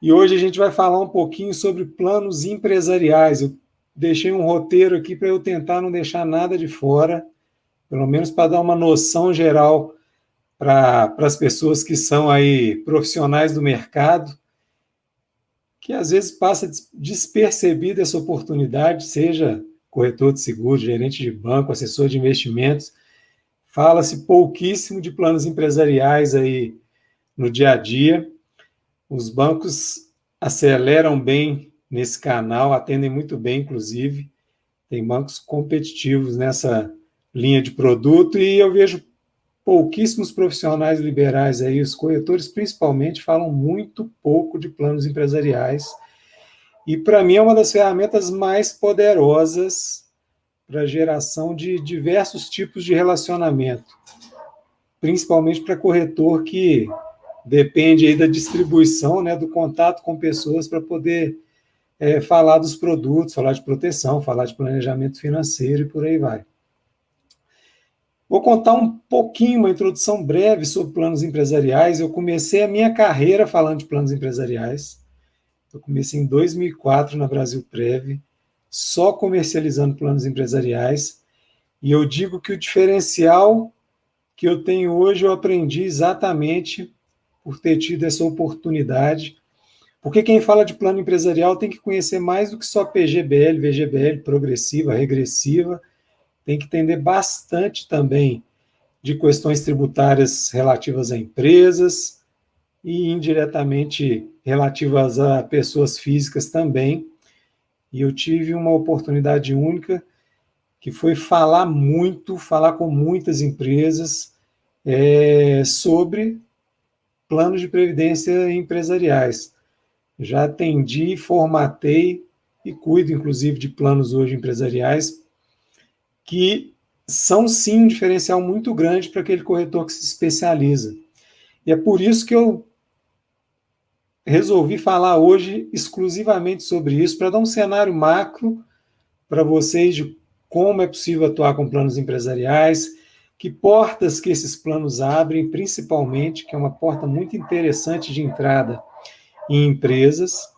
E hoje a gente vai falar um pouquinho sobre planos empresariais. Eu deixei um roteiro aqui para eu tentar não deixar nada de fora, pelo menos para dar uma noção geral para as pessoas que são aí profissionais do mercado, que às vezes passa despercebida essa oportunidade, seja corretor de seguros, gerente de banco, assessor de investimentos. Fala-se pouquíssimo de planos empresariais aí no dia a dia. Os bancos aceleram bem nesse canal, atendem muito bem, inclusive. Tem bancos competitivos nessa linha de produto e eu vejo pouquíssimos profissionais liberais aí, os corretores principalmente, falam muito pouco de planos empresariais. E para mim é uma das ferramentas mais poderosas para a geração de diversos tipos de relacionamento, principalmente para corretor que depende aí da distribuição, né, do contato com pessoas para poder falar dos produtos, falar de proteção, falar de planejamento financeiro e por aí vai. Vou contar um pouquinho, uma introdução breve sobre planos empresariais. Eu comecei a minha carreira falando de planos empresariais. Eu comecei em 2004 na Brasilprev, só comercializando planos empresariais. E eu digo que o diferencial que eu tenho hoje eu aprendi exatamente por ter tido essa oportunidade. Porque quem fala de plano empresarial tem que conhecer mais do que só PGBL, VGBL, progressiva, regressiva, tem que entender bastante também de questões tributárias relativas a empresas e indiretamente relativas a pessoas físicas também. E eu tive uma oportunidade única que foi falar com muitas empresas sobre planos de previdência empresariais. Já atendi, formatei e cuido, inclusive, de planos hoje empresariais que são, sim, um diferencial muito grande para aquele corretor que se especializa. E é por isso que eu resolvi falar hoje exclusivamente sobre isso, para dar um cenário macro para vocês de como é possível atuar com planos empresariais, que portas que esses planos abrem, principalmente, que é uma porta muito interessante de entrada em empresas.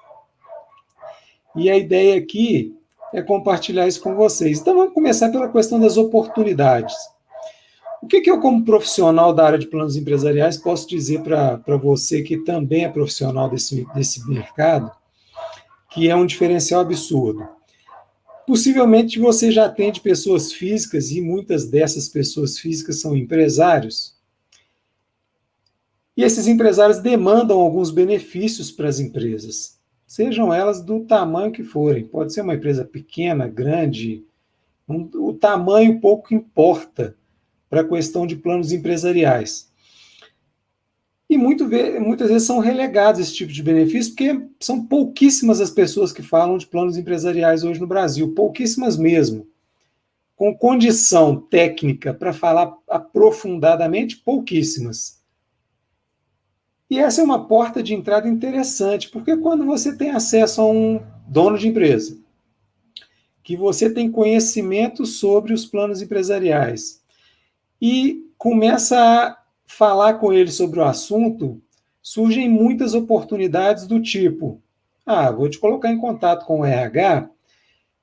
E a ideia aqui é compartilhar isso com vocês. Então, vamos começar pela questão das oportunidades. O que eu, como profissional da área de planos empresariais, posso dizer para você que também é profissional desse mercado, que é um diferencial absurdo? Possivelmente você já atende pessoas físicas e muitas dessas pessoas físicas são empresários. E esses empresários demandam alguns benefícios para as empresas, sejam elas do tamanho que forem. Pode ser uma empresa pequena, grande, o tamanho pouco importa para a questão de planos empresariais. E muitas vezes são relegados esse tipo de benefício, porque são pouquíssimas as pessoas que falam de planos empresariais hoje no Brasil, pouquíssimas mesmo. Com condição técnica para falar aprofundadamente, pouquíssimas. E essa é uma porta de entrada interessante, porque quando você tem acesso a um dono de empresa, que você tem conhecimento sobre os planos empresariais, e começa a falar com ele sobre o assunto, surgem muitas oportunidades do tipo: vou te colocar em contato com o RH,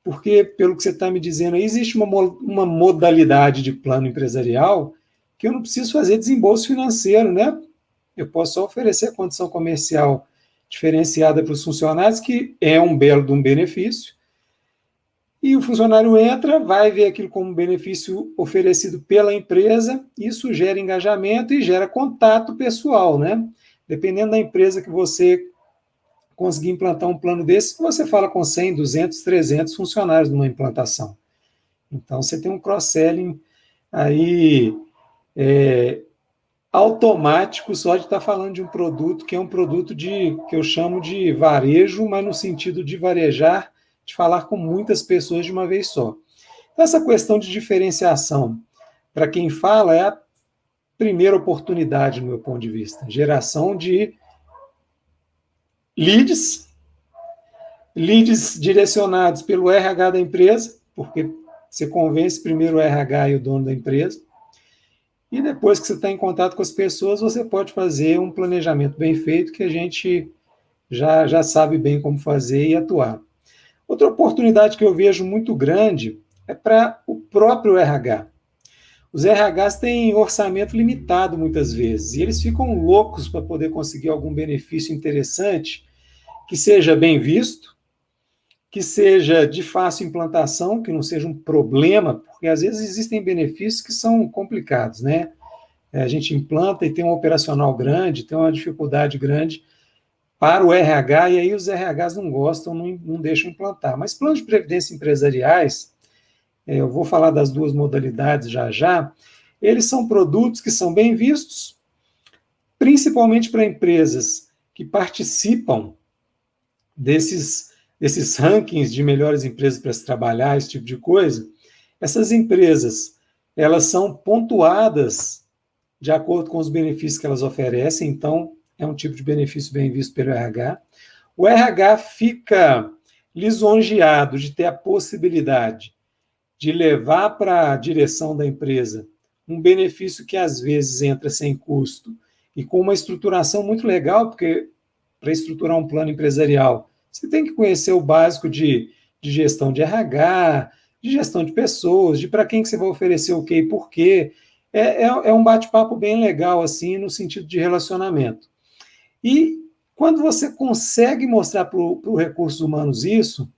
porque, pelo que você está me dizendo aí, existe uma modalidade de plano empresarial que eu não preciso fazer desembolso financeiro, né? Eu posso só oferecer condição comercial diferenciada para os funcionários, que é um belo de um benefício, e o funcionário entra, vai ver aquilo como benefício oferecido pela empresa, isso gera engajamento e gera contato pessoal, né? Dependendo da empresa que você conseguir implantar um plano desse, você fala com 100, 200, 300 funcionários numa implantação. Então, você tem um cross-selling aí automático só de estar falando de um produto que é um produto que eu chamo de varejo, mas no sentido de varejar, de falar com muitas pessoas de uma vez só. Então, essa questão de diferenciação, para quem fala, é a primeira oportunidade, do meu ponto de vista. Geração de leads direcionados pelo RH da empresa, porque você convence primeiro o RH e o dono da empresa, e depois que você está em contato com as pessoas, você pode fazer um planejamento bem feito que a gente já sabe bem como fazer e atuar. Outra oportunidade que eu vejo muito grande é para o próprio RH. Os RHs têm orçamento limitado muitas vezes, e eles ficam loucos para poder conseguir algum benefício interessante que seja bem visto, que seja de fácil implantação, que não seja um problema, porque às vezes existem benefícios que são complicados, né? A gente implanta e tem um operacional grande, tem uma dificuldade grande para o RH, e aí os RHs não gostam, não deixam implantar. Mas planos de previdência empresariais, eu vou falar das duas modalidades já, eles são produtos que são bem vistos, principalmente para empresas que participam desses rankings de melhores empresas para se trabalhar, esse tipo de coisa. Essas empresas, elas são pontuadas de acordo com os benefícios que elas oferecem, então é um tipo de benefício bem visto pelo RH. O RH fica lisonjeado de ter a possibilidade de levar para a direção da empresa um benefício que às vezes entra sem custo e com uma estruturação muito legal, porque para estruturar um plano empresarial, você tem que conhecer o básico de gestão de RH, de gestão de pessoas, de para quem que você vai oferecer o quê e por quê. É um bate-papo bem legal, assim, no sentido de relacionamento. E quando você consegue mostrar para o recursos humanos isso,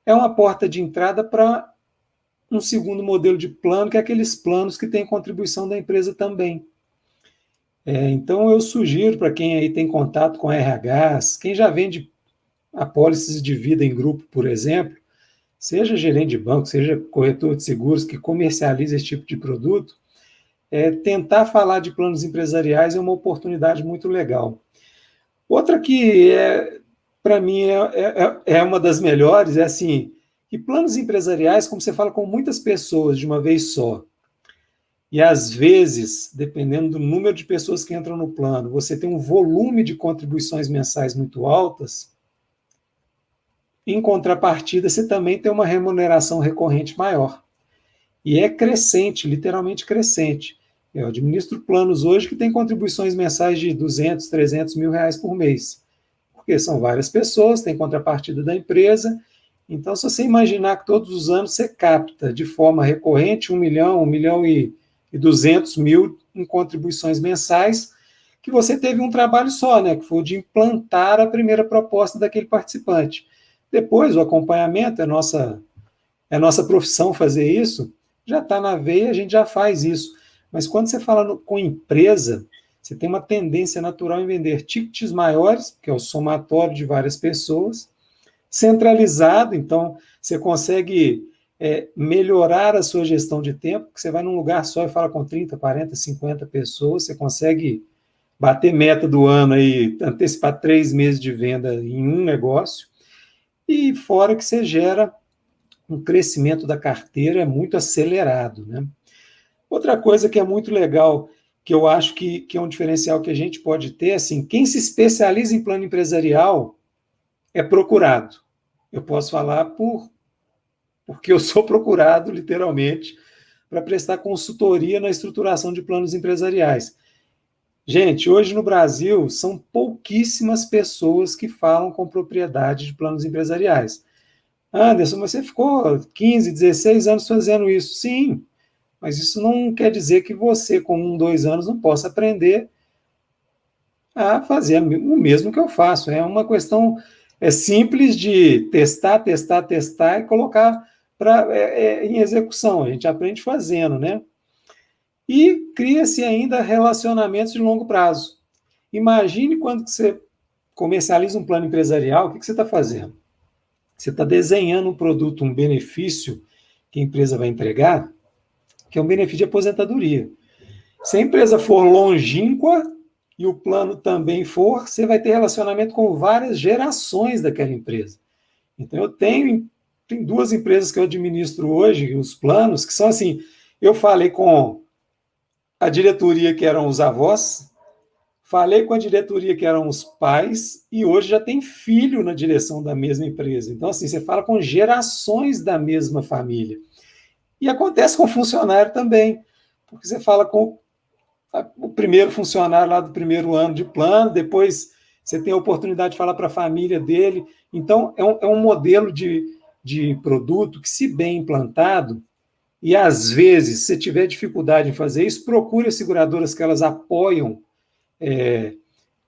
é uma porta de entrada para um segundo modelo de plano, que é aqueles planos que têm contribuição da empresa também. Então, eu sugiro para quem aí tem contato com RHs, quem já vende apólices de vida em grupo, por exemplo, seja gerente de banco, seja corretor de seguros que comercializa esse tipo de produto, tentar falar de planos empresariais é uma oportunidade muito legal. Outra que, para mim, é uma das melhores, é assim, que planos empresariais, como você fala com muitas pessoas de uma vez só, e às vezes, dependendo do número de pessoas que entram no plano, você tem um volume de contribuições mensais muito altas, em contrapartida, você também tem uma remuneração recorrente maior. E é crescente, literalmente crescente. Eu administro planos hoje que têm contribuições mensais de 200, 300 mil reais por mês, porque são várias pessoas, tem contrapartida da empresa. Então, se você imaginar que todos os anos você capta de forma recorrente 1 milhão, 1 milhão e 200 mil em contribuições mensais, que você teve um trabalho só, né, que foi o de implantar a primeira proposta daquele participante. Depois, o acompanhamento, é nossa profissão fazer isso, já está na veia, a gente já faz isso. Mas quando você fala com empresa, você tem uma tendência natural em vender tickets maiores, que é o somatório de várias pessoas, centralizado, então você consegue melhorar a sua gestão de tempo, porque você vai num lugar só e fala com 30, 40, 50 pessoas, você consegue bater meta do ano aí, antecipar 3 meses de venda em um negócio, e fora que você gera um crescimento da carteira muito acelerado, né? Outra coisa que é muito legal, que eu acho que é um diferencial que a gente pode ter, assim, quem se especializa em plano empresarial é procurado. Eu posso falar porque eu sou procurado, literalmente, para prestar consultoria na estruturação de planos empresariais. Gente, hoje no Brasil, são pouquíssimas pessoas que falam com propriedade de planos empresariais. Anderson, mas você ficou 15, 16 anos fazendo isso. Sim, mas isso não quer dizer que você, com 1, 2 anos, não possa aprender a fazer o mesmo que eu faço. É uma questão simples de testar e colocar em execução. A gente aprende fazendo, né? E cria-se ainda relacionamentos de longo prazo. Imagine quando você comercializa um plano empresarial, o que você está fazendo? Você está desenhando um produto, um benefício que a empresa vai entregar, que é um benefício de aposentadoria. Se a empresa for longínqua e o plano também for, você vai ter relacionamento com várias gerações daquela empresa. Então, tem 2 empresas que eu administro hoje, os planos, que são assim, eu falei com a diretoria, que eram os avós, falei com a diretoria, que eram os pais, e hoje já tem filho na direção da mesma empresa. Então, assim, você fala com gerações da mesma família. E acontece com o funcionário também, porque você fala com o primeiro funcionário lá do primeiro ano de plano, depois você tem a oportunidade de falar para a família dele. Então, é um modelo de produto que, se bem implantado, e às vezes, se tiver dificuldade em fazer isso, procure as seguradoras que elas apoiam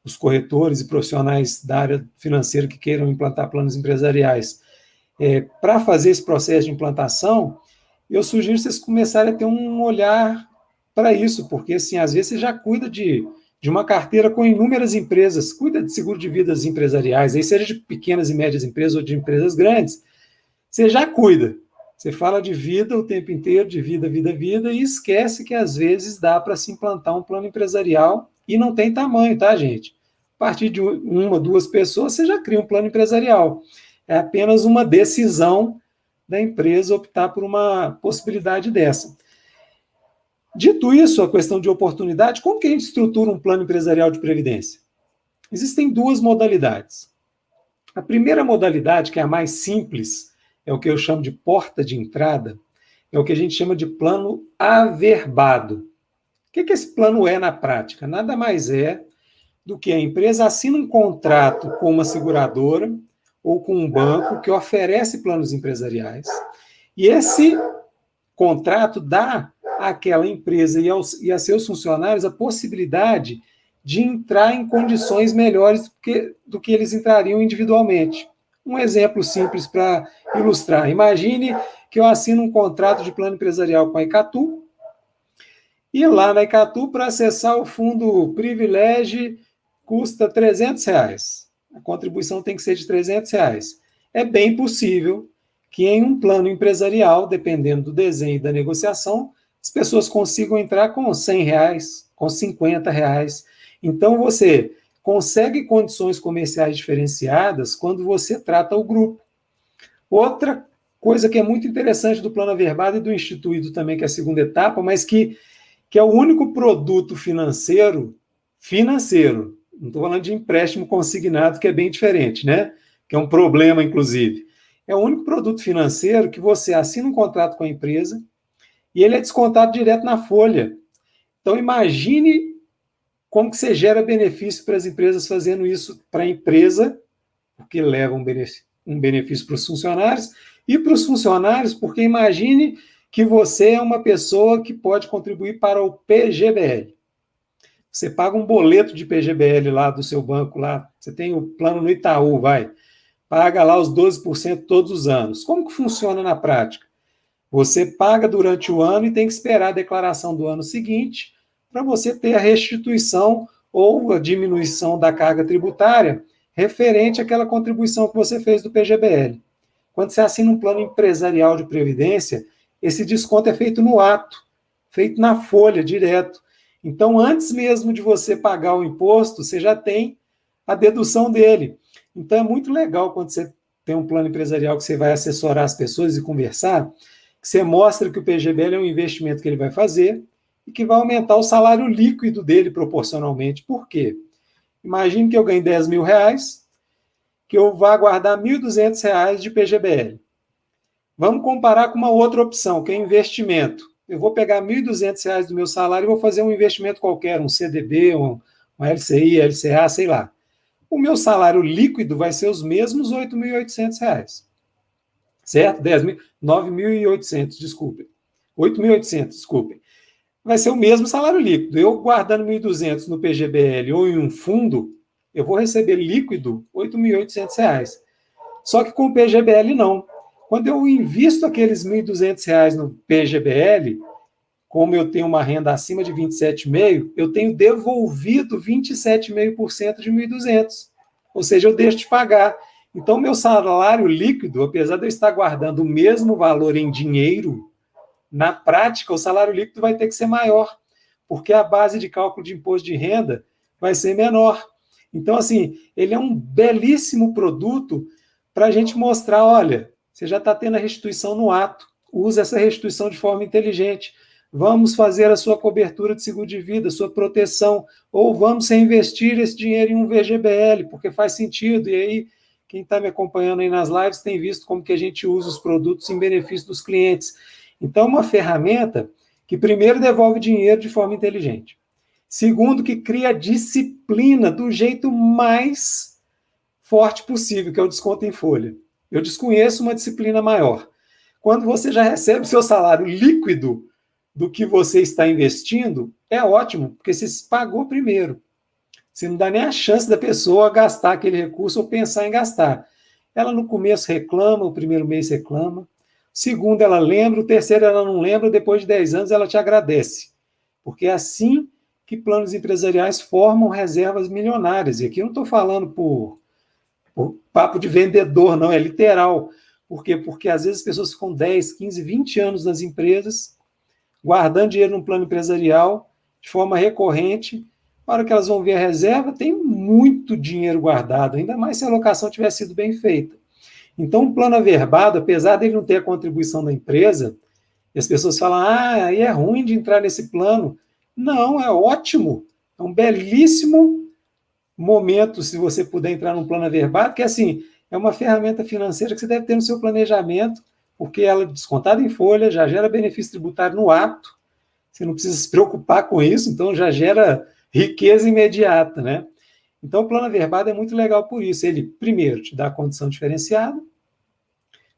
os corretores e profissionais da área financeira que queiram implantar planos empresariais. Para fazer esse processo de implantação, eu sugiro vocês começarem a ter um olhar para isso, porque, assim, às vezes você já cuida de uma carteira com inúmeras empresas, cuida de seguro de vidas empresariais, aí seja de pequenas e médias empresas ou de empresas grandes, você já cuida. Você fala de vida o tempo inteiro, de vida, vida, vida, e esquece que, às vezes, dá para se implantar um plano empresarial e não tem tamanho, tá, gente? A partir de uma, duas pessoas, você já cria um plano empresarial. É apenas uma decisão da empresa optar por uma possibilidade dessa. Dito isso, a questão de oportunidade, como que a gente estrutura um plano empresarial de previdência? Existem duas modalidades. A primeira modalidade, que é a mais simples, é o que eu chamo de porta de entrada, é o que a gente chama de plano averbado. O que esse plano é na prática? Nada mais é do que a empresa assina um contrato com uma seguradora ou com um banco que oferece planos empresariais, e esse contrato dá àquela empresa e a seus funcionários a possibilidade de entrar em condições melhores do que eles entrariam individualmente. Um exemplo simples para ilustrar. Imagine que eu assino um contrato de plano empresarial com a Icatu, e lá na Icatu, para acessar o fundo Privilégio, custa R$300. A contribuição tem que ser de R$300. É bem possível que em um plano empresarial, dependendo do desenho e da negociação, as pessoas consigam entrar com R$100, com R$50. Então, você consegue condições comerciais diferenciadas quando você trata o grupo. Outra coisa que é muito interessante do plano averbado e do instituído também, que é a segunda etapa, mas que é o único produto financeiro, não estou falando de empréstimo consignado, que é bem diferente, né? Que é um problema, inclusive. É o único produto financeiro que você assina um contrato com a empresa e ele é descontado direto na folha. Então, imagine como que você gera benefício para as empresas fazendo isso para a empresa, porque leva um benefício para os funcionários, e para os funcionários, porque imagine que você é uma pessoa que pode contribuir para o PGBL. Você paga um boleto de PGBL lá do seu banco, lá, você tem o plano no Itaú, paga lá os 12% todos os anos. Como que funciona na prática? Você paga durante o ano e tem que esperar a declaração do ano seguinte para você ter a restituição ou a diminuição da carga tributária referente àquela contribuição que você fez do PGBL. Quando você assina um plano empresarial de previdência, esse desconto é feito no ato, feito na folha, direto. Então, antes mesmo de você pagar o imposto, você já tem a dedução dele. Então, é muito legal quando você tem um plano empresarial que você vai assessorar as pessoas e conversar, que você mostra que o PGBL é um investimento que ele vai fazer e que vai aumentar o salário líquido dele proporcionalmente. Por quê? Imagine que eu ganhe R$10.000, que eu vá guardar R$1.200 de PGBL. Vamos comparar com uma outra opção, que é investimento. Eu vou pegar R$1.200 do meu salário e vou fazer um investimento qualquer, um CDB, um LCI, LCA, sei lá. O meu salário líquido vai ser os mesmos R$8.800. Certo? 9.800, desculpem. 8.800, desculpem. Vai ser o mesmo salário líquido. Eu guardando 1.200 no PGBL ou em um fundo, eu vou receber líquido R$8.800. Só que com o PGBL não. Quando eu invisto aqueles R$1.200 no PGBL, como eu tenho uma renda acima de 27,5%, eu tenho devolvido 27,5% de 1.200. Ou seja, eu deixo de pagar. Então, meu salário líquido, apesar de eu estar guardando o mesmo valor em dinheiro, na prática, o salário líquido vai ter que ser maior, porque a base de cálculo de imposto de renda vai ser menor. Então, assim, ele é um belíssimo produto para a gente mostrar, olha, você já está tendo a restituição no ato, use essa restituição de forma inteligente. Vamos fazer a sua cobertura de seguro de vida, sua proteção, ou vamos reinvestir esse dinheiro em um VGBL, porque faz sentido. E aí, quem está me acompanhando aí nas lives tem visto como que a gente usa os produtos em benefício dos clientes. Então, é uma ferramenta que primeiro devolve dinheiro de forma inteligente. Segundo, que cria disciplina do jeito mais forte possível, que é o desconto em folha. Eu desconheço uma disciplina maior. Quando você já recebe o seu salário líquido do que você está investindo, é ótimo, porque você pagou primeiro. Você não dá nem a chance da pessoa gastar aquele recurso ou pensar em gastar. Ela no começo reclama, o primeiro mês reclama, o segundo ela lembra, o terceiro ela não lembra, depois de 10 anos ela te agradece. Porque é assim que planos empresariais formam reservas milionárias. E aqui eu não estou falando por papo de vendedor, não, é literal. Por quê? Porque às vezes as pessoas ficam 10, 15, 20 anos nas empresas, guardando dinheiro no plano empresarial, de forma recorrente. Na hora que elas vão ver a reserva, tem muito dinheiro guardado, ainda mais se a alocação tiver sido bem feita. Então, o plano averbado, apesar dele não ter a contribuição da empresa, e as pessoas falam, aí é ruim de entrar nesse plano. Não, é ótimo. É um belíssimo momento, se você puder entrar num plano averbado, que assim, é uma ferramenta financeira que você deve ter no seu planejamento, porque ela, descontada em folha, já gera benefício tributário no ato, você não precisa se preocupar com isso, então já gera riqueza imediata, né? Então, o plano averbado é muito legal por isso. Ele, primeiro, te dá condição diferenciada.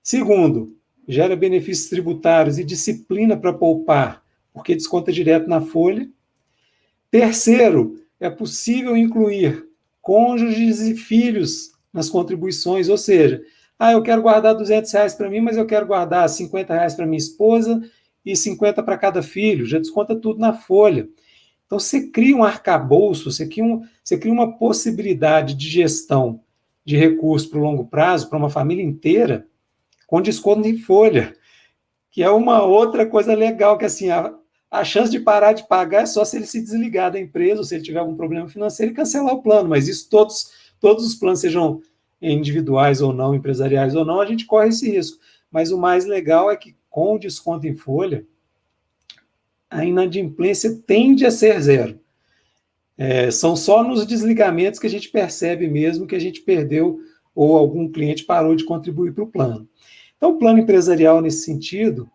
Segundo, gera benefícios tributários e disciplina para poupar, porque desconta direto na folha. Terceiro, é possível incluir cônjuges e filhos nas contribuições, ou seja, eu quero guardar R$ 200 para mim, mas eu quero guardar R$ 50 para minha esposa e 50 para cada filho, já desconta tudo na folha. Então, você cria um arcabouço, você cria uma possibilidade de gestão de recursos para o longo prazo, para uma família inteira, com desconto em folha, que é uma outra coisa legal, que assim, a chance de parar de pagar é só se ele se desligar da empresa, ou se ele tiver algum problema financeiro e cancelar o plano, mas isso todos os planos, sejam individuais ou não, empresariais ou não, a gente corre esse risco. Mas o mais legal é que com o desconto em folha, a inadimplência tende a ser zero. São só nos desligamentos que a gente percebe mesmo que a gente perdeu ou algum cliente parou de contribuir para o plano. Então, o plano empresarial, nesse sentido,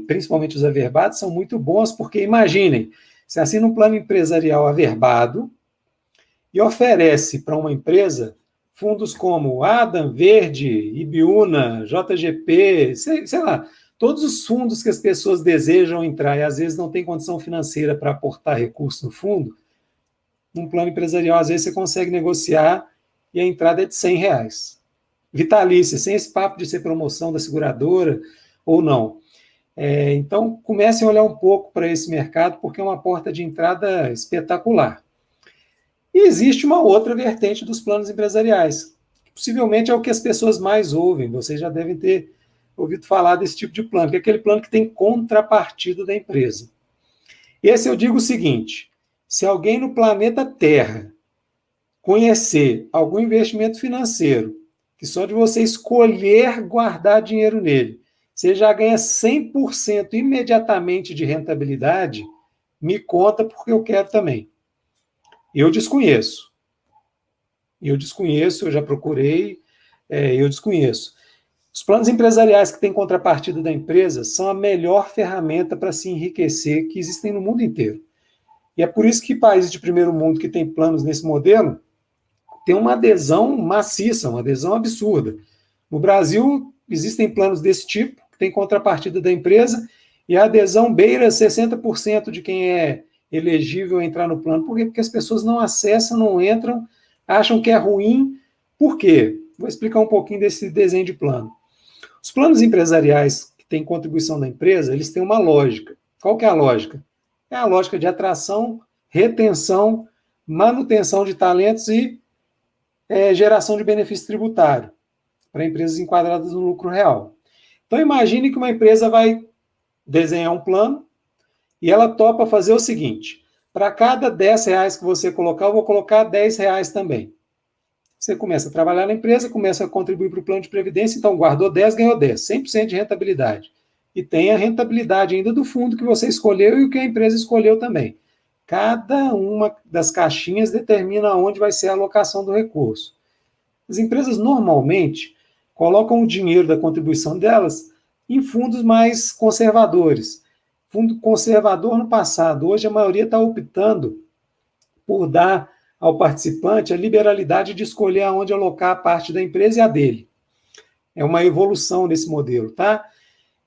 principalmente os averbados, são muito bons, porque imaginem, você assina um plano empresarial averbado e oferece para uma empresa fundos como Adam, Verde, Ibiúna, JGP, sei lá, todos os fundos que as pessoas desejam entrar e às vezes não tem condição financeira para aportar recurso no fundo, num plano empresarial, às vezes você consegue negociar e a entrada é de R$ 100. Vitalícia, sem esse papo de ser promoção da seguradora ou não. Então, comecem a olhar um pouco para esse mercado, porque é uma porta de entrada espetacular. E existe uma outra vertente dos planos empresariais, que possivelmente é o que as pessoas mais ouvem, vocês já devem ter ouvido falar desse tipo de plano, que é aquele plano que tem contrapartida da empresa. Esse eu digo o seguinte, se alguém no planeta Terra conhecer algum investimento financeiro, que só de você escolher guardar dinheiro nele, você já ganha 100% imediatamente de rentabilidade, me conta porque eu quero também. Eu desconheço, eu já procurei, eu desconheço. Os planos empresariais que têm contrapartida da empresa são a melhor ferramenta para se enriquecer que existem no mundo inteiro. E é por isso que países de primeiro mundo que têm planos nesse modelo têm uma adesão maciça, uma adesão absurda. No Brasil, existem planos desse tipo, que têm contrapartida da empresa, e a adesão beira 60% de quem é elegível a entrar no plano. Por quê? Porque as pessoas não acessam, não entram, acham que é ruim. Por quê? Vou explicar um pouquinho desse desenho de plano. Os planos empresariais que têm contribuição da empresa, eles têm uma lógica. Qual que é a lógica? É a lógica de atração, retenção, manutenção de talentos e geração de benefício tributário para empresas enquadradas no lucro real. Então, imagine que uma empresa vai desenhar um plano e ela topa fazer o seguinte, para cada R$ 10 que você colocar, eu vou colocar R$ 10 também. Você começa a trabalhar na empresa, começa a contribuir para o plano de previdência, então guardou 10, ganhou 10, 100% de rentabilidade. E tem a rentabilidade ainda do fundo que você escolheu e o que a empresa escolheu também. Cada uma das caixinhas determina onde vai ser a alocação do recurso. As empresas normalmente colocam o dinheiro da contribuição delas em fundos mais conservadores, fundo conservador no passado. Hoje a maioria está optando por dar ao participante a liberalidade de escolher aonde alocar a parte da empresa e a dele. É uma evolução nesse modelo, tá?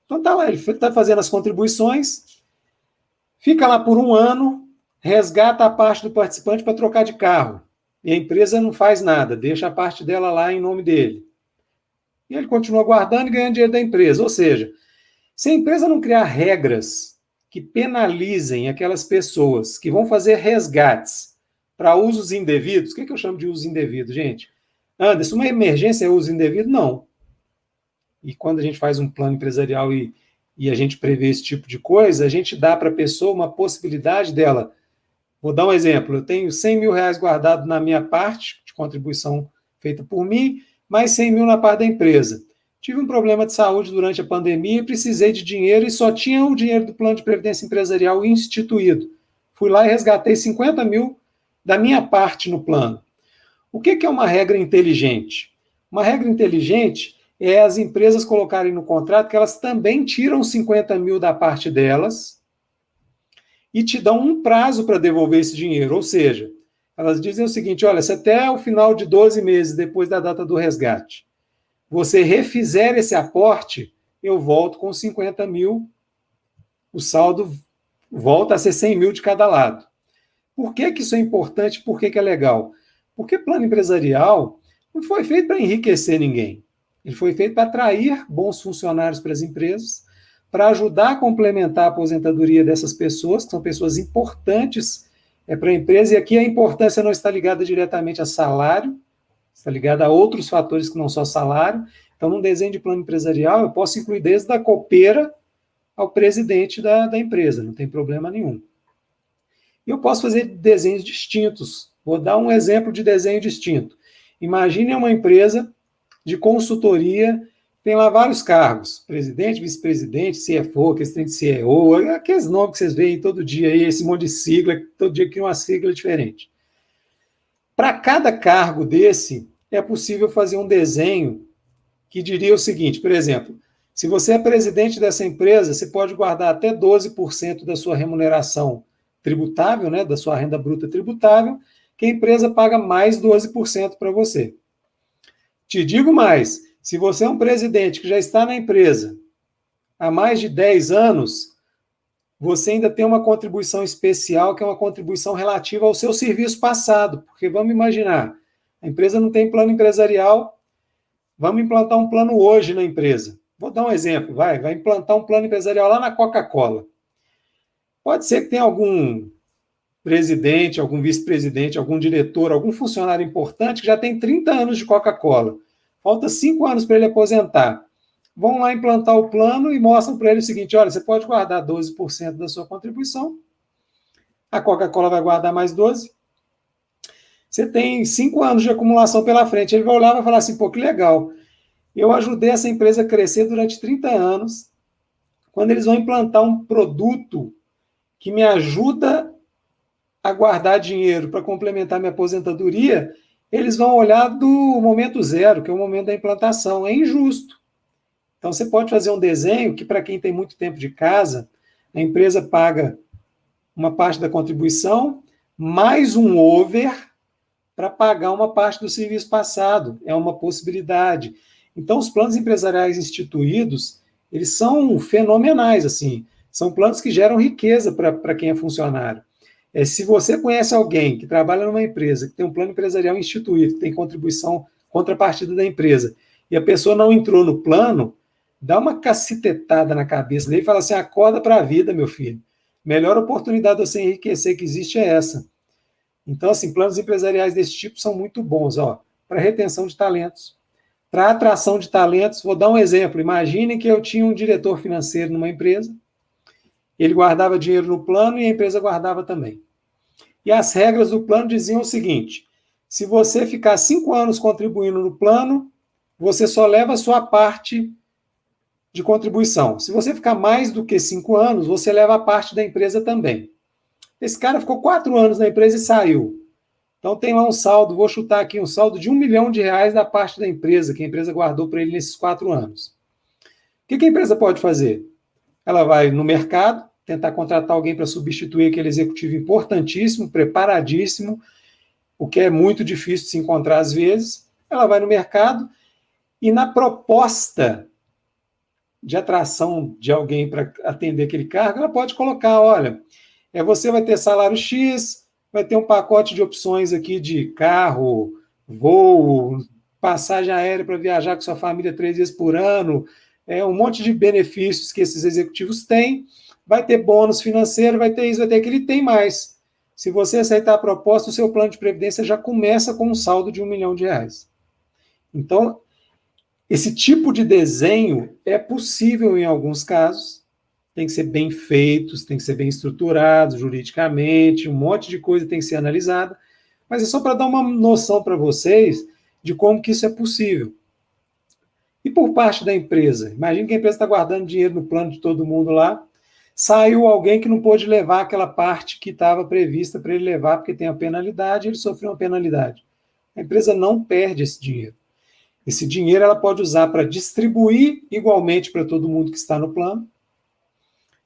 Então tá lá, ele está fazendo as contribuições, fica lá por um ano, resgata a parte do participante para trocar de carro. E a empresa não faz nada, deixa a parte dela lá em nome dele. E ele continua guardando e ganhando dinheiro da empresa. Ou seja, se a empresa não criar regras que penalizem aquelas pessoas que vão fazer resgates para usos indevidos, o que eu chamo de uso indevido, gente? Anderson, uma emergência é uso indevido? Não. E quando a gente faz um plano empresarial e a gente prevê esse tipo de coisa, a gente dá para a pessoa uma possibilidade dela. Vou dar um exemplo. Eu tenho 100 mil reais guardado na minha parte, de contribuição feita por mim, mais 100 mil na parte da empresa. Tive um problema de saúde durante a pandemia, precisei de dinheiro e só tinha o dinheiro do plano de previdência empresarial instituído. Fui lá e resgatei 50 mil da minha parte no plano. O que é uma regra inteligente? Uma regra inteligente é as empresas colocarem no contrato que elas também tiram 50 mil da parte delas e te dão um prazo para devolver esse dinheiro. Ou seja, elas dizem o seguinte, olha, se até o final de 12 meses depois da data do resgate, você refizer esse aporte, eu volto com 50 mil, o saldo volta a ser 100 mil de cada lado. Por que isso é importante? Por que é legal? Porque plano empresarial não foi feito para enriquecer ninguém. Ele foi feito para atrair bons funcionários para as empresas, para ajudar a complementar a aposentadoria dessas pessoas, que são pessoas importantes para a empresa, e aqui a importância não está ligada diretamente a salário, está ligada a outros fatores que não só salário. Então, num desenho de plano empresarial, eu posso incluir desde a copeira ao presidente da empresa, não tem problema nenhum. E eu posso fazer desenhos distintos. Vou dar um exemplo de desenho distinto. Imagine uma empresa de consultoria, tem lá vários cargos, presidente, vice-presidente, CFO, questão de CEO, aqueles nomes que vocês veem todo dia aí, esse monte de sigla, todo dia cria uma sigla diferente. Para cada cargo desse, é possível fazer um desenho que diria o seguinte, por exemplo, se você é presidente dessa empresa, você pode guardar até 12% da sua remuneração tributável, né, da sua renda bruta tributável, que a empresa paga mais 12% para você. Te digo mais, se você é um presidente que já está na empresa há mais de 10 anos, você ainda tem uma contribuição especial, que é uma contribuição relativa ao seu serviço passado, porque vamos imaginar, a empresa não tem plano empresarial, vamos implantar um plano hoje na empresa. Vou dar um exemplo, vai implantar um plano empresarial lá na Coca-Cola. Pode ser que tenha algum presidente, algum vice-presidente, algum diretor, algum funcionário importante que já tem 30 anos de Coca-Cola. Falta 5 anos para ele aposentar. Vão lá implantar o plano e mostram para ele o seguinte, olha, você pode guardar 12% da sua contribuição, a Coca-Cola vai guardar mais 12%, você tem 5 anos de acumulação pela frente. Ele vai olhar e vai falar assim, pô, que legal, eu ajudei essa empresa a crescer durante 30 anos, quando eles vão implantar um produto que me ajuda a guardar dinheiro para complementar minha aposentadoria, eles vão olhar do momento zero, que é o momento da implantação. É injusto. Então, você pode fazer um desenho que, para quem tem muito tempo de casa, a empresa paga uma parte da contribuição, mais um over para pagar uma parte do serviço passado. É uma possibilidade. Então, os planos empresariais instituídos, eles são fenomenais, assim. São planos que geram riqueza para quem é funcionário. Se você conhece alguém que trabalha numa empresa, que tem um plano empresarial instituído, que tem contribuição, contrapartida da empresa, e a pessoa não entrou no plano, dá uma cacetetada na cabeça dele e fala assim, acorda para a vida, meu filho. Melhor oportunidade de você enriquecer que existe é essa. Então, assim, planos empresariais desse tipo são muito bons, para retenção de talentos. Para atração de talentos, vou dar um exemplo. Imagine que eu tinha um diretor financeiro numa empresa, ele guardava dinheiro no plano e a empresa guardava também. E as regras do plano diziam o seguinte, se você ficar 5 anos contribuindo no plano, você só leva a sua parte de contribuição. Se você ficar mais do que 5 anos, você leva a parte da empresa também. Esse cara ficou 4 anos na empresa e saiu. Então tem lá um saldo, vou chutar aqui, um saldo de R$1 milhão da parte da empresa, que a empresa guardou para ele nesses 4 anos. O que a empresa pode fazer? Ela vai no mercado, tentar contratar alguém para substituir aquele executivo importantíssimo, preparadíssimo, o que é muito difícil de se encontrar às vezes. Ela vai no mercado e na proposta de atração de alguém para atender aquele cargo, ela pode colocar, olha, você vai ter salário X, vai ter um pacote de opções aqui de carro, voo, passagem aérea para viajar com sua família 3 vezes por ano, um monte de benefícios que esses executivos têm, vai ter bônus financeiro, vai ter isso, vai ter aquilo, e tem mais. Se você aceitar a proposta, o seu plano de previdência já começa com um saldo de R$1 milhão. Então, esse tipo de desenho é possível em alguns casos, tem que ser bem feito, tem que ser bem estruturado juridicamente, um monte de coisa tem que ser analisada, mas é só para dar uma noção para vocês de como que isso é possível. E por parte da empresa? Imagina que a empresa está guardando dinheiro no plano de todo mundo lá, saiu alguém que não pôde levar aquela parte que estava prevista para ele levar, porque tem a penalidade, ele sofreu uma penalidade. A empresa não perde esse dinheiro. Esse dinheiro ela pode usar para distribuir igualmente para todo mundo que está no plano.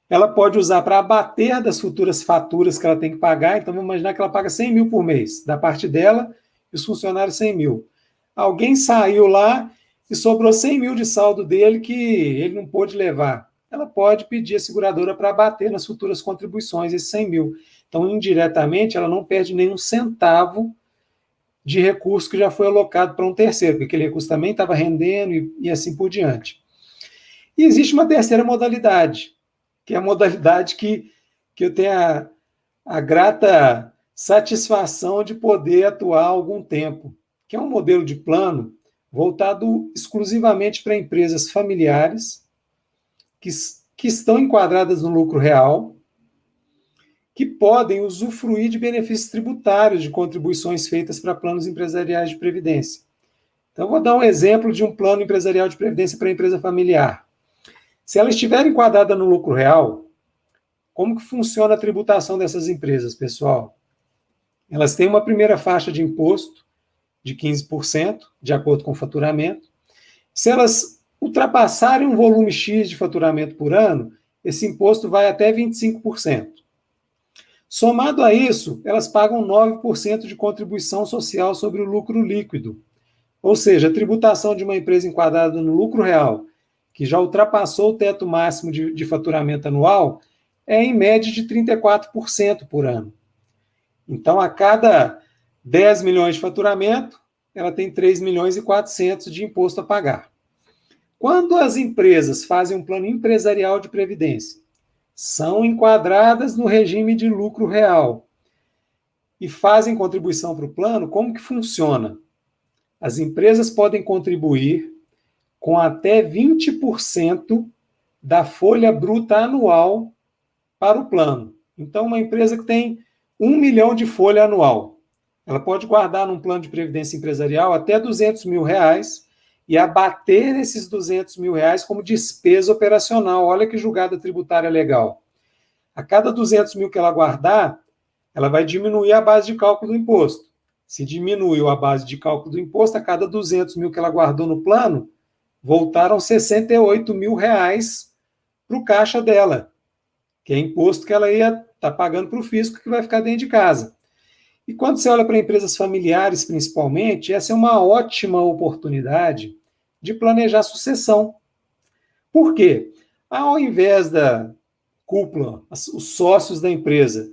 Ela pode usar para abater das futuras faturas que ela tem que pagar. Então, vamos imaginar que ela paga 100 mil por mês, da parte dela e os funcionários 100 mil. Alguém saiu lá e sobrou 100 mil de saldo dele que ele não pôde levar. Ela pode pedir a seguradora para abater nas futuras contribuições esses 100 mil. Então, indiretamente, ela não perde nenhum centavo de recurso que já foi alocado para um terceiro, porque aquele recurso também estava rendendo e assim por diante. E existe uma terceira modalidade, que é a modalidade que eu tenho a grata satisfação de poder atuar há algum tempo, que é um modelo de plano voltado exclusivamente para empresas familiares que estão enquadradas no lucro real, que podem usufruir de benefícios tributários de contribuições feitas para planos empresariais de previdência. Então, vou dar um exemplo de um plano empresarial de previdência para a empresa familiar. Se ela estiver enquadrada no lucro real, como que funciona a tributação dessas empresas, pessoal? Elas têm uma primeira faixa de imposto de 15%, de acordo com o faturamento. Se elas ultrapassarem um volume X de faturamento por ano, esse imposto vai até 25%. Somado a isso, elas pagam 9% de contribuição social sobre o lucro líquido. Ou seja, a tributação de uma empresa enquadrada no lucro real, que já ultrapassou o teto máximo de faturamento anual, é em média de 34% por ano. Então, a cada 10 milhões de faturamento, ela tem 3 milhões e 400 de imposto a pagar. Quando as empresas fazem um plano empresarial de previdência, são enquadradas no regime de lucro real e fazem contribuição para o plano, como que funciona? As empresas podem contribuir com até 20% da folha bruta anual para o plano. Então, uma empresa que tem 1 milhão de folha anual, ela pode guardar num plano de previdência empresarial até R$200 mil e abater esses R$200 mil como despesa operacional. Olha que julgada tributária legal. A cada 200 mil que ela guardar, ela vai diminuir a base de cálculo do imposto. Se diminuiu a base de cálculo do imposto, a cada 200 mil que ela guardou no plano, voltaram 68 mil para o caixa dela, que é imposto que ela ia estar pagando para o fisco que vai ficar dentro de casa. E quando você olha para empresas familiares, principalmente, essa é uma ótima oportunidade de planejar sucessão. Por quê? Ao invés da cúpula, os sócios da empresa,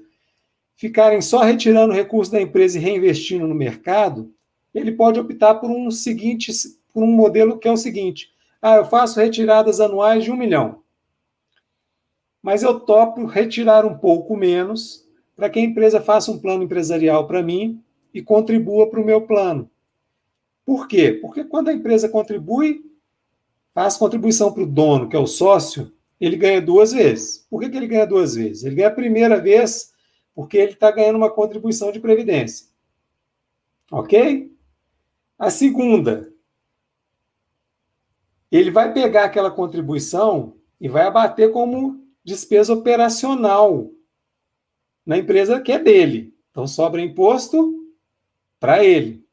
ficarem só retirando recursos da empresa e reinvestindo no mercado, ele pode optar por um modelo que é o seguinte: eu faço retiradas anuais de 1 milhão, mas eu topo retirar um pouco menos para que a empresa faça um plano empresarial para mim e contribua para o meu plano. Por quê? Porque quando a empresa contribui, faz contribuição para o dono, que é o sócio, ele ganha 2 vezes. Por que ele ganha 2 vezes? Ele ganha a primeira vez porque ele está ganhando uma contribuição de previdência. Ok? A segunda, ele vai pegar aquela contribuição e vai abater como despesa operacional na empresa que é dele. Então, sobra imposto para ele.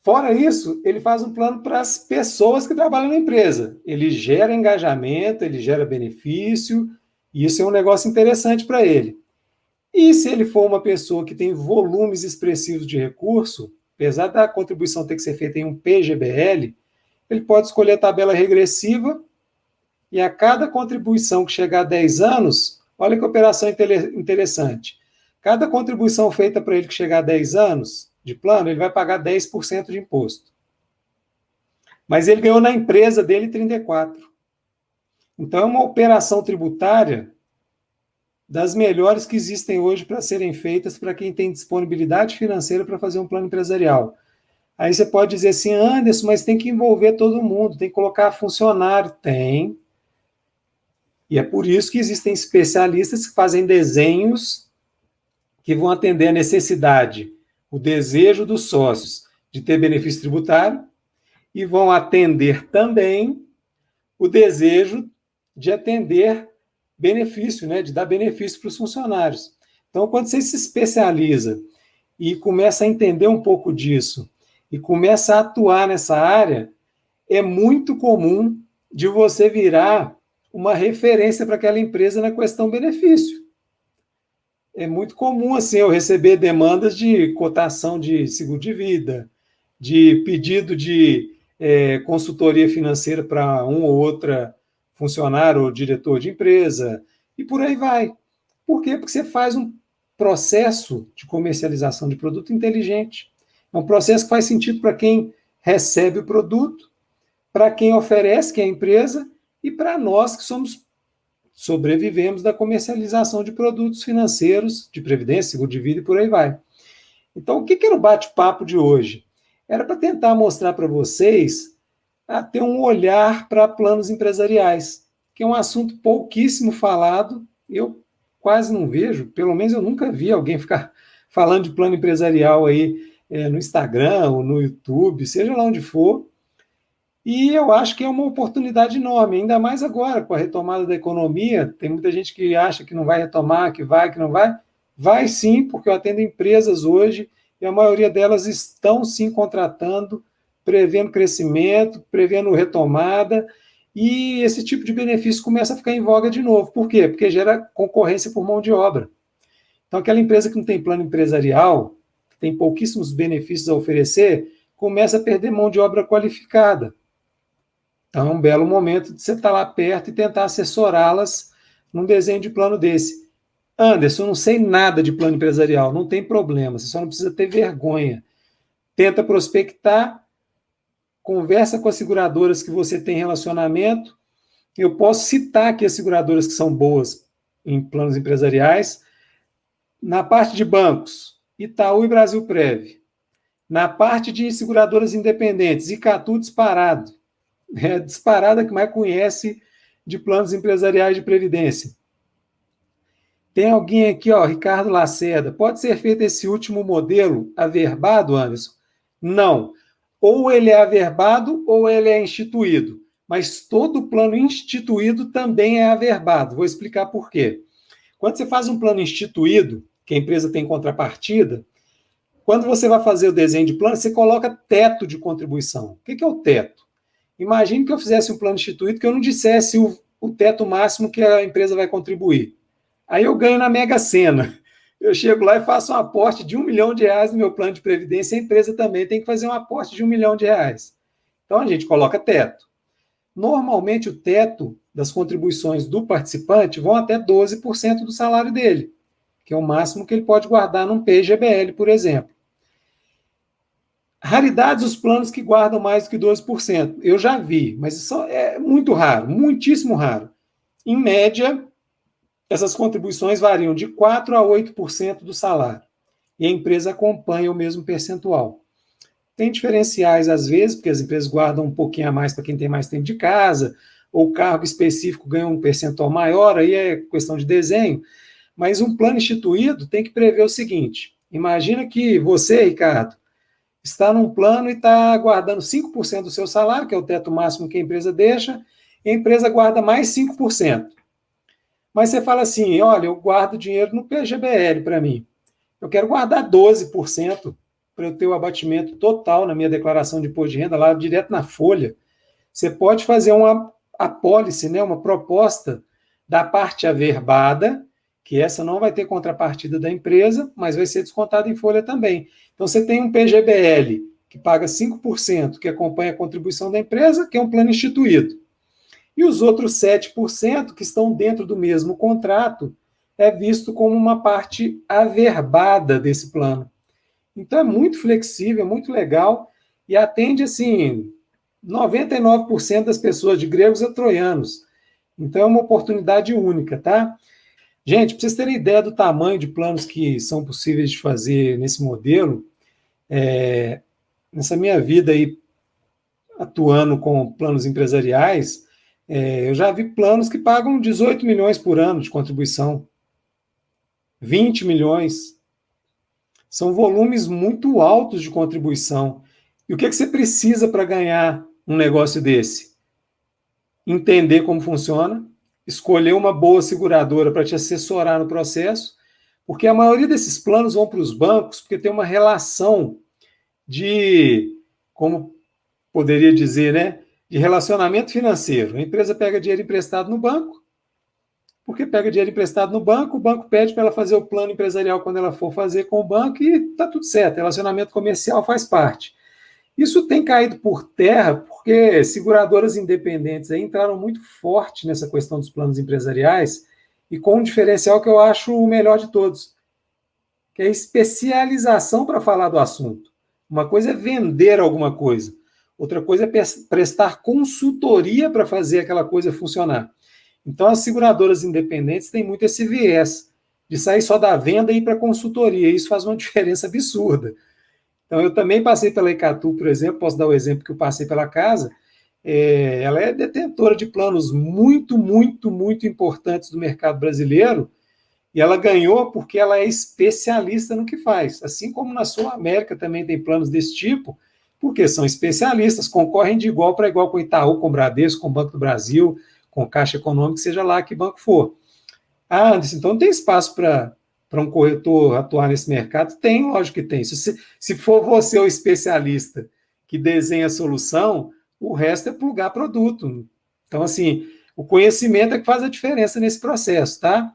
Fora isso, ele faz um plano para as pessoas que trabalham na empresa. Ele gera engajamento, ele gera benefício, e isso é um negócio interessante para ele. E se ele for uma pessoa que tem volumes expressivos de recurso, apesar da contribuição ter que ser feita em um PGBL, ele pode escolher a tabela regressiva e a cada contribuição que chegar a 10 anos, olha que operação interessante. Cada contribuição feita para ele que chegar a 10 anos de plano, ele vai pagar 10% de imposto. Mas ele ganhou na empresa dele 34%. Então é uma operação tributária das melhores que existem hoje para serem feitas para quem tem disponibilidade financeira para fazer um plano empresarial. Aí você pode dizer assim, Anderson, mas tem que envolver todo mundo, tem que colocar funcionário. Tem. E é por isso que existem especialistas que fazem desenhos que vão atender a necessidade, o desejo dos sócios de ter benefício tributário e vão atender também o desejo de atender benefício, né, de dar benefício para os funcionários. Então, quando você se especializa e começa a entender um pouco disso e começa a atuar nessa área, é muito comum de você virar uma referência para aquela empresa na questão benefício. É muito comum assim eu receber demandas de cotação de seguro de vida, de pedido de consultoria financeira para um ou outra funcionário ou diretor de empresa, e por aí vai. Por quê? Porque você faz um processo de comercialização de produto inteligente. É um processo que faz sentido para quem recebe o produto, para quem oferece, que é a empresa, e para nós que sobrevivemos da comercialização de produtos financeiros, de previdência, seguro de vida e por aí vai. Então, o que era o bate-papo de hoje? Era para tentar mostrar para vocês a ter um olhar para planos empresariais, que é um assunto pouquíssimo falado, eu quase não vejo, pelo menos eu nunca vi alguém ficar falando de plano empresarial aí no Instagram ou no YouTube, seja lá onde for, e eu acho que é uma oportunidade enorme, ainda mais agora, com a retomada da economia. Tem muita gente que acha que não vai retomar, que vai, que não vai. Vai sim, porque eu atendo empresas hoje e a maioria delas estão sim contratando, prevendo crescimento, prevendo retomada, e esse tipo de benefício começa a ficar em voga de novo. Por quê? Porque gera concorrência por mão de obra. Então, aquela empresa que não tem plano empresarial, que tem pouquíssimos benefícios a oferecer, começa a perder mão de obra qualificada. Então, é um belo momento de você estar lá perto e tentar assessorá-las num desenho de plano desse. Anderson, eu não sei nada de plano empresarial, não tem problema, você só não precisa ter vergonha. Tenta prospectar, conversa com as seguradoras que você tem relacionamento. Eu posso citar aqui as seguradoras que são boas em planos empresariais. Na parte de bancos, Itaú e Brasilprev. Na parte de seguradoras independentes, Icatu disparado. É disparada que mais conhece de planos empresariais de previdência. Tem alguém aqui, ó, Ricardo Lacerda. Pode ser feito esse último modelo averbado, Anderson? Não. Ou ele é averbado ou ele é instituído. Mas todo plano instituído também é averbado. Vou explicar por quê. Quando você faz um plano instituído, que a empresa tem contrapartida, quando você vai fazer o desenho de plano, você coloca teto de contribuição. O que é o teto? Imagine que eu fizesse um plano instituído que eu não dissesse o teto máximo que a empresa vai contribuir. Aí eu ganho na Mega Sena. Eu chego lá e faço um aporte de R$1 milhão no meu plano de previdência, a empresa também tem que fazer um aporte de R$1 milhão. Então a gente coloca teto. Normalmente o teto das contribuições do participante vão até 12% do salário dele, que é o máximo que ele pode guardar num PGBL, por exemplo. Raridades os planos que guardam mais do que 12%. Eu já vi, mas isso é muito raro, muitíssimo raro. Em média, essas contribuições variam de 4% a 8% do salário. E a empresa acompanha o mesmo percentual. Tem diferenciais às vezes, porque as empresas guardam um pouquinho a mais para quem tem mais tempo de casa, ou o cargo específico ganha um percentual maior, aí é questão de desenho. Mas um plano instituído tem que prever o seguinte: imagina que você, Ricardo, está num plano e está guardando 5% do seu salário, que é o teto máximo que a empresa deixa, e a empresa guarda mais 5%. Mas você fala assim, olha, eu guardo dinheiro no PGBL para mim. Eu quero guardar 12% para eu ter o abatimento total na minha declaração de imposto de renda, lá direto na folha, você pode fazer uma apólice, né, uma proposta da parte averbada, que essa não vai ter contrapartida da empresa, mas vai ser descontada em folha também. Então, você tem um PGBL, que paga 5%, que acompanha a contribuição da empresa, que é um plano instituído. E os outros 7% que estão dentro do mesmo contrato é visto como uma parte averbada desse plano. Então é muito flexível, é muito legal e atende assim 99% das pessoas, de gregos a troianos. Então é uma oportunidade única, tá? Gente, para vocês terem ideia do tamanho de planos que são possíveis de fazer nesse modelo, nessa minha vida aí atuando com planos empresariais, eu já vi planos que pagam 18 milhões por ano de contribuição, 20 milhões. São volumes muito altos de contribuição. E o que você precisa para ganhar um negócio desse? Entender como funciona, escolher uma boa seguradora para te assessorar no processo, porque a maioria desses planos vão para os bancos porque tem uma relação de, como poderia dizer, né, de relacionamento financeiro. A empresa pega dinheiro emprestado no banco, porque pega dinheiro emprestado no banco, o banco pede para ela fazer o plano empresarial quando ela for fazer com o banco e está tudo certo, relacionamento comercial faz parte. Isso tem caído por terra porque seguradoras independentes aí entraram muito forte nessa questão dos planos empresariais e com um diferencial que eu acho o melhor de todos, que é a especialização para falar do assunto. Uma coisa é vender alguma coisa, outra coisa é prestar consultoria para fazer aquela coisa funcionar. Então, as seguradoras independentes têm muito esse viés de sair só da venda e ir para a consultoria. Isso faz uma diferença absurda. Então, eu também passei pela Icatu, por exemplo, posso dar o exemplo que eu passei pela casa. Ela é detentora de planos muito, muito, muito importantes do mercado brasileiro e ela ganhou porque ela é especialista no que faz. Assim como na Sul América também tem planos desse tipo, porque são especialistas, concorrem de igual para igual com o Itaú, com o Bradesco, com o Banco do Brasil, com Caixa Econômica, seja lá que banco for. Ah, Anderson, então não tem espaço para um corretor atuar nesse mercado? Tem, lógico que tem. Se for você o especialista que desenha a solução, o resto é plugar produto. Então, assim, o conhecimento é que faz a diferença nesse processo, tá?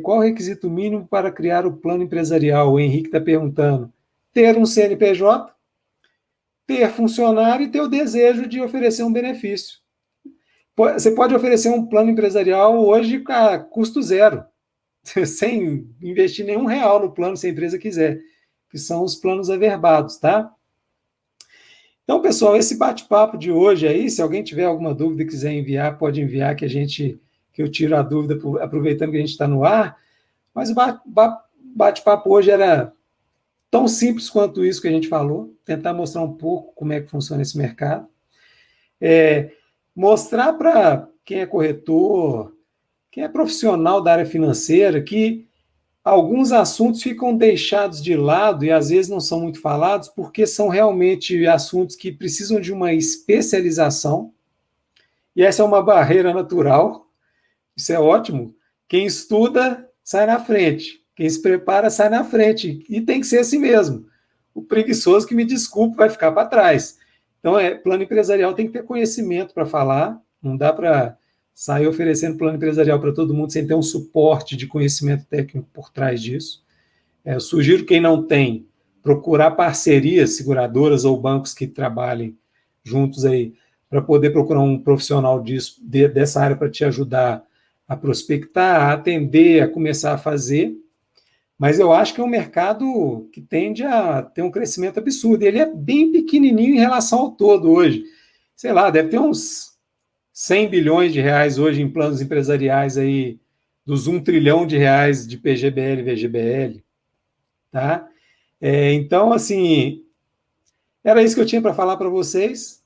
Qual o requisito mínimo para criar o plano empresarial? O Henrique está perguntando. Ter um CNPJ, ter funcionário e ter o desejo de oferecer um benefício. Você pode oferecer um plano empresarial hoje a custo zero, sem investir nenhum real no plano, se a empresa quiser, que são os planos averbados, tá? Então, pessoal, esse bate-papo de hoje aí, se alguém tiver alguma dúvida e quiser enviar, pode enviar que eu tiro a dúvida, aproveitando que a gente está no ar. Mas o bate-papo hoje era tão simples quanto isso que a gente falou, tentar mostrar um pouco como é que funciona esse mercado. Mostrar para quem é corretor, quem é profissional da área financeira, que alguns assuntos ficam deixados de lado e às vezes não são muito falados, porque são realmente assuntos que precisam de uma especialização, e essa é uma barreira natural, isso é ótimo. Quem estuda sai na frente, quem se prepara sai na frente, e tem que ser assim mesmo. O preguiçoso, que me desculpe, vai ficar para trás. Então, plano empresarial tem que ter conhecimento para falar, não dá para sair oferecendo plano empresarial para todo mundo sem ter um suporte de conhecimento técnico por trás disso. Eu sugiro quem não tem, procurar parcerias, seguradoras ou bancos que trabalhem juntos aí, para poder procurar um profissional dessa área para te ajudar a prospectar, a atender, a começar a fazer. Mas eu acho que é um mercado que tende a ter um crescimento absurdo. Ele é bem pequenininho em relação ao todo hoje. Sei lá, deve ter uns 100 bilhões de reais hoje em planos empresariais aí, dos 1 trilhão de reais de PGBL e VGBL. Tá? Então, assim, era isso que eu tinha para falar para vocês.